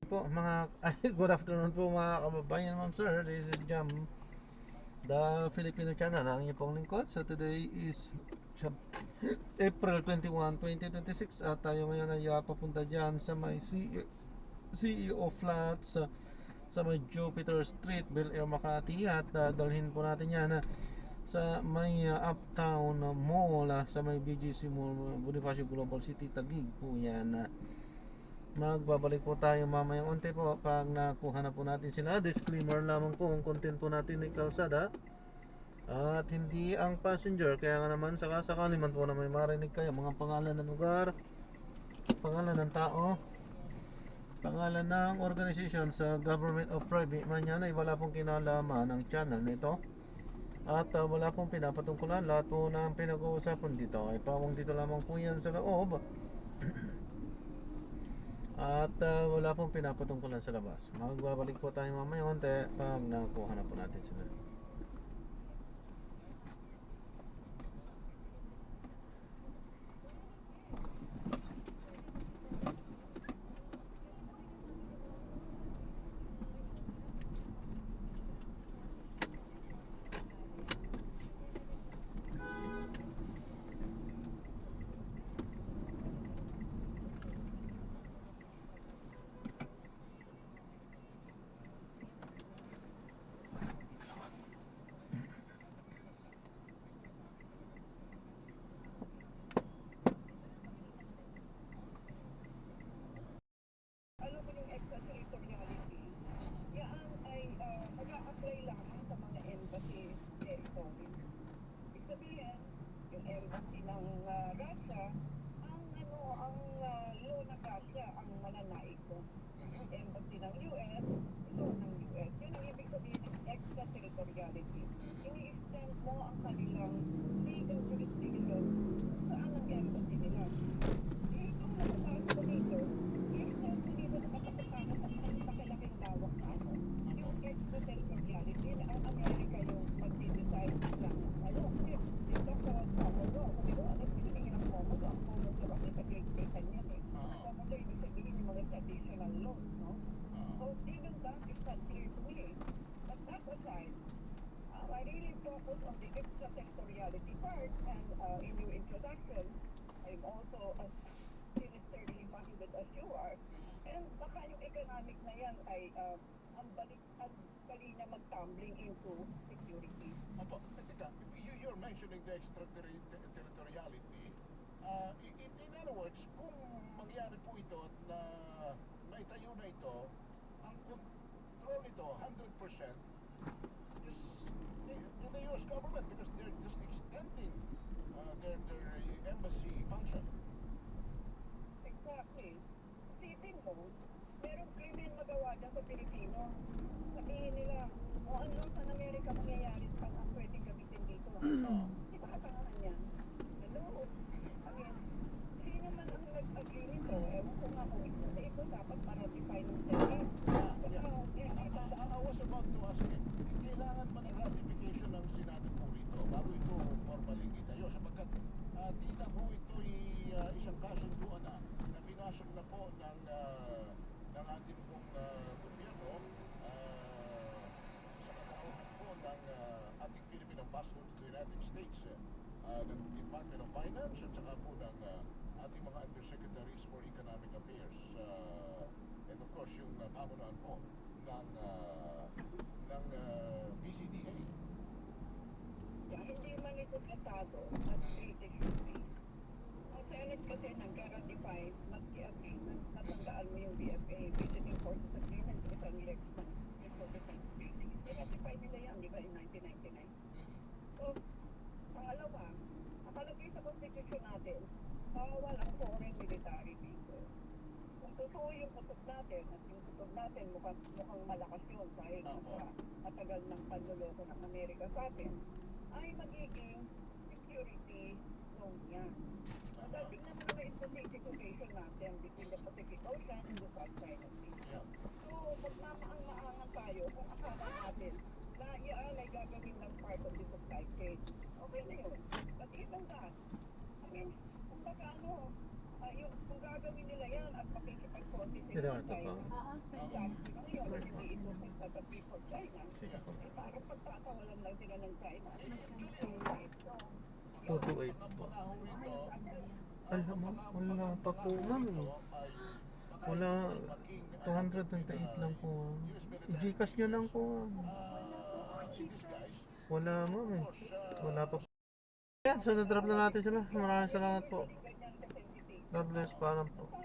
po mga good afternoon po mga kababayan, ma'am sir. This is Jam, the Filipino channel, ang inyong pong lingkod. So today is April 21, 2026 at tayo ngayon ay papunta dyan sa may CEO Flats sa may Jupiter Street, Bel Air, Makati. At dalhin po natin yan sa may Uptown Mall, sa may BGC Mall, Bonifacio Global City, Taguig po yan. Magbabalik po tayo mamayang unti po pag nakuha na po natin sila. Disclaimer lamang po, ang content po natin ay kalsada at hindi ang passenger. Kaya nga naman sakasakali man po na may marinig kayo mga pangalan ng lugar, pangalan ng tao, pangalan ng organization sa government o private man yan, ay wala pong kinalaman ng channel nito. At wala pong pinapatungkulan. Lahat po ng pinag-uusapan dito ay pawang dito lamang po yan sa loob. At wala pong pinapatungkulan sa labas. Magbabalik po tayo mamaya konti pag nakuha na po natin sila. You're mentioning the extraterritoriality. In other words, kung mangyari po ito at na maitayo na ito, ang control ito 100% is to the US government because they're just extending their embassy function. Exactly. Isipin mo, merong krimen magawa dyan sa Pilipino. Sabihin nila, ano lang sa Amerika mangyayari sa ang pwedeng gamitin dito. Di ba katangahan yan? Hello? Sino man ang nag-agree nito? Ewan ko nga kung ito dapat ma-ratify ng Senate. I was about to ask you, kailangan ba ng ratification ng Senado po rito bago ito formally itayo? Sapagkat di na po ito'y isang kasunduan na pinasok na po ng ating pong gobyerno sa katauhan po ng ating Philippine Ambassador to the United States, ng Department of Finance at saka po ng ating mga Undersecretaries for Economic Affairs, and of course yung pamunuan po ng BCDA. Hindi man ito tratado at British Free. Ang Senate kasi nagka-ratify mag-i-agreement. Natandaan mo yung BFA, Visiting Forces Agreement, isang lex ng Missile Defense Treaty. I-ratify nila yan, di ba, in 1999? So, pangalawa, nakalagay sa Constitution natin, bawal ang foreign military dito. Kung totoo yung kutob natin, at yung kutob natin mukhang malakas yun dahil sa matagal ng panluloko ng Amerika sa atin, ay magiging security zone yan. Dahil tingnan mo naman yung strategic location natin between the Pacific Ocean and the South China Sea. So, magmamaang-maangan tayo kung akala natin na iyan ay gagawin ng part of the supply chain. Okay na yun. But even that, I mean, kung baka kung gagawin nila yan at makikipag-contact Hindi naman ito pa. Ngayon, hindi ito nagtatabi for China. Sige po. Parang pagkakawalan lang sila ng China. 228 po. Alam mo, wala pa po ma'am eh. Wala, 228 lang po ma'am. I-Gcash nyo lang po ma'am. Wala ma'am eh. Wala pa po. Yan, so na-drop na natin sila. Maraming salamat po. God bless, paalam po.